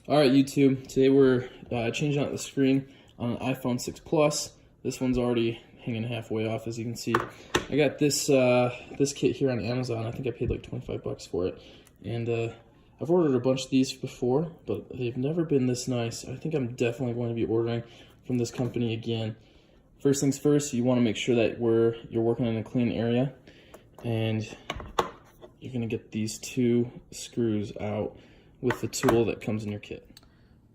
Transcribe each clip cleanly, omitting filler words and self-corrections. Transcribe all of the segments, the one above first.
Alright YouTube, today we're changing out the screen on an iPhone 6 Plus. This one's already hanging halfway off, as you can see. I got this this kit here on Amazon. I think I paid like 25 bucks for it. And I've ordered a bunch of these before, but they've never been this nice. I think I'm definitely going to be ordering from this company again. First things first, you want to make sure that you're working in a clean area. And you're going to get these two screws out with the tool that comes in your kit.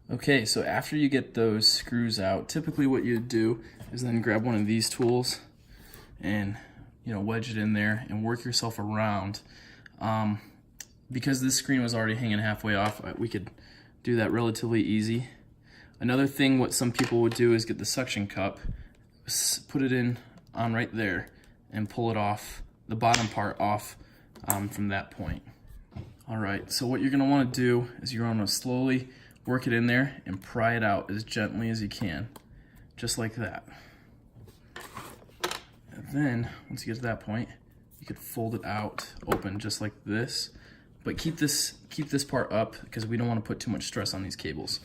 Okay, so after you get those screws out, typically what you'd do is then grab one of these tools and wedge it in there and work yourself around. Because this screen was already hanging halfway off, we could do that relatively easy. Another thing, what some people would do is get the suction cup, put it in on right there, and pull it off, the bottom part off from that point. Alright, so what you're going to want to do is you're going to slowly work it in there and pry it out as gently as you can, just like that. And then, once you get to that point, you could fold it out, open just like this, but keep this part up because we don't want to put too much stress on these cables.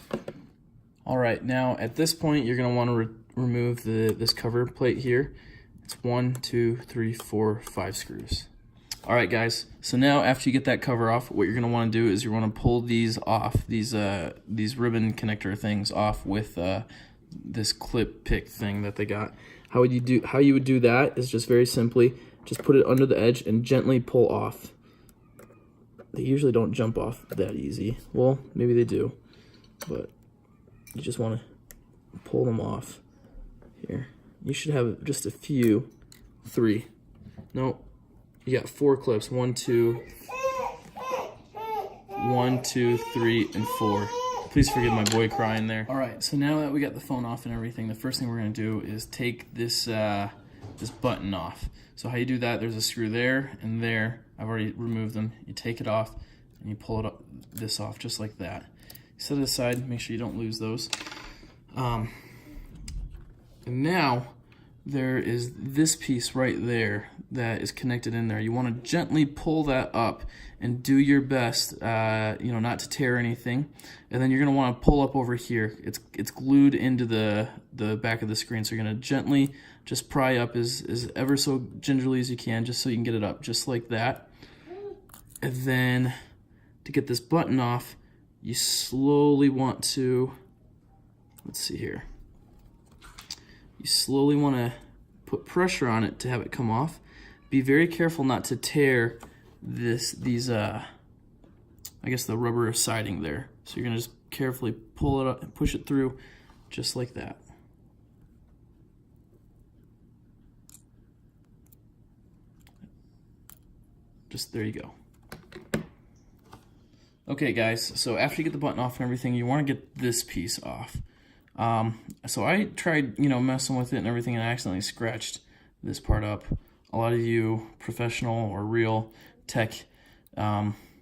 Alright, now at this point you're going to want to remove this cover plate here. It's 1, 2, 3, 4, 5 screws. Alright guys, so now after you get that cover off, what you're going to want to do is you want to pull these off, these ribbon connector things off with this clip pick thing that they got. How you would do that is just very simply, just put it under the edge and gently pull off. They usually don't jump off that easy. Well, maybe they do, but you just want to pull them off here. You should have just a few, 3. Nope. You got 4 clips. 1, 2, 3, and 4. Please forgive my boy crying there. All right, so now that we got the phone off and everything, the first thing we're gonna do is take this this button off. So how you do that? There's a screw there and there. I've already removed them. You take it off and you pull this off just like that. You set it aside. Make sure you don't lose those. And now there is this piece right there that is connected in there. You want to gently pull that up and do your best, not to tear anything. And then you're going to want to pull up over here. It's glued into the back of the screen, so you're going to gently just pry up as ever so gingerly as you can, just so you can get it up, just like that. And then to get this button off, you slowly want to, let's see here. You slowly want to put pressure on it to have it come off. Be very careful not to tear I guess the rubber siding there. So you're gonna just carefully pull it up and push it through just like that. Just there you go. Okay guys, so after you get the button off and everything, you want to get this piece off. So I tried, messing with it and everything, and I accidentally scratched this part up. A lot of you professional or real tech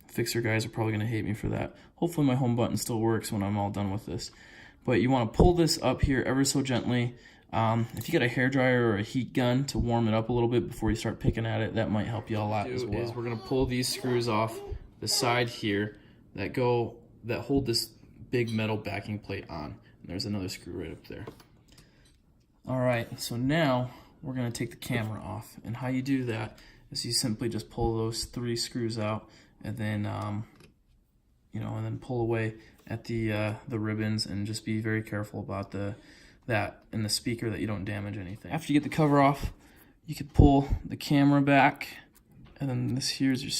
fixer guys are probably going to hate me for that. Hopefully my home button still works when I'm all done with this. But you want to pull this up here ever so gently. If you got a hairdryer or a heat gun to warm it up a little bit before you start picking at it, that might help you a lot as well. We're going to pull these screws off the side here that hold this big metal backing plate on. And there's another screw right up there. Alright, so now we're going to take the camera off. And how you do that is you simply just pull those 3 screws out and then and then pull away at the ribbons, and just be very careful about that and the speaker, that you don't damage anything. After you get the cover off, you could pull the camera back, and then this here is your,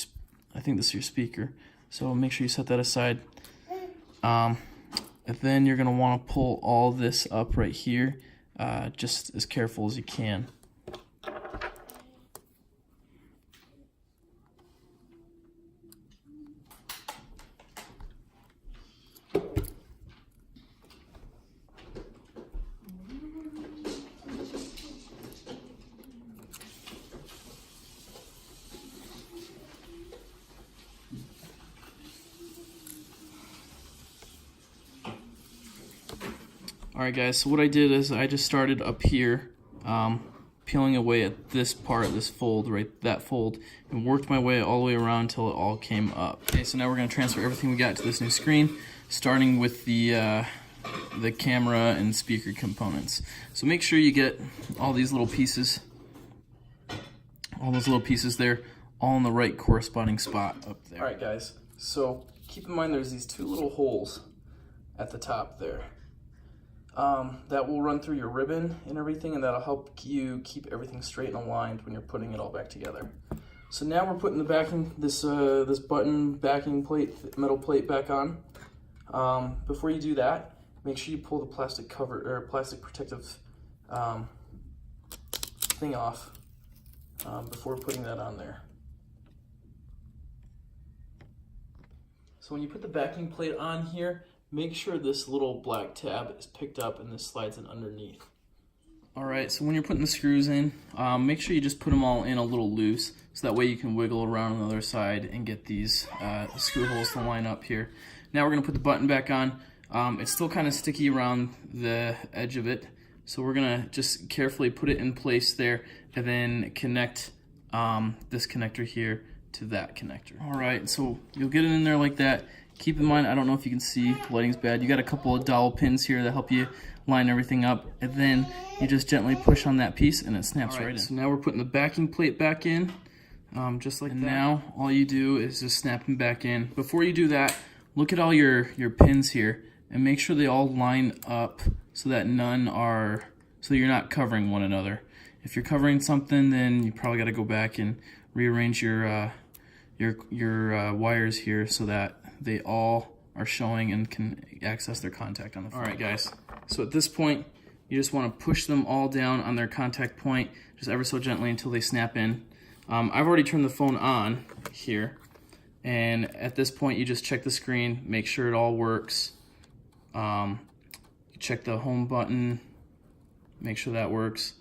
I think this is your speaker. So make sure you set that aside. And then you're going to want to pull all this up right here, just as careful as you can. Alright guys, so what I did is I just started up here, peeling away at this part, this fold, that fold, and worked my way all the way around until it all came up. Okay, so now we're going to transfer everything we got to this new screen. starting with the camera and speaker components. So make sure you get all these little pieces, all those little pieces there, all in the right corresponding spot up there. All right, guys, so keep in mind there's these two little holes at the top there. That will run through your ribbon and everything, and that'll help you keep everything straight and aligned when you're putting it all back together. So now we're putting the backing, this button backing plate, metal plate back on. Before you do that, make sure you pull the plastic cover or plastic protective thing off before putting that on there. So when you put the backing plate on here, make sure this little black tab is picked up and this slides in underneath. Alright, so when you're putting the screws in, make sure you just put them all in a little loose, so that way you can wiggle around on the other side and get these screw holes to line up here. Now we're going to put the button back on. It's still kind of sticky around the edge of it, so we're going to just carefully put it in place there and then connect this connector here to that connector. Alright, so you'll get it in there like that. Keep in mind, I don't know if you can see, the lighting's bad. You got a couple of dowel pins here that help you line everything up, and then you just gently push on that piece and it snaps right in. So now we're putting the backing plate back in, just like that. Now all you do is just snap them back in. Before you do that, look at all your pins here and make sure they all line up so that so you're not covering one another. If you're covering something, then you probably got to go back and rearrange your wires here so that they all are showing and can access their contact on the phone. Alright guys, so at this point you just want to push them all down on their contact point just ever so gently until they snap in. I've already turned the phone on here, and at this point you just check the screen, make sure it all works. Check the home button, make sure that works,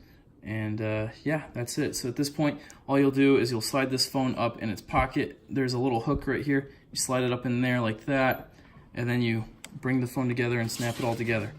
and yeah, that's it. So at this point all you'll do is you'll slide this phone up in its pocket. There's a little hook right here. You slide it up in there like that, and then you bring the phone together and snap it all together.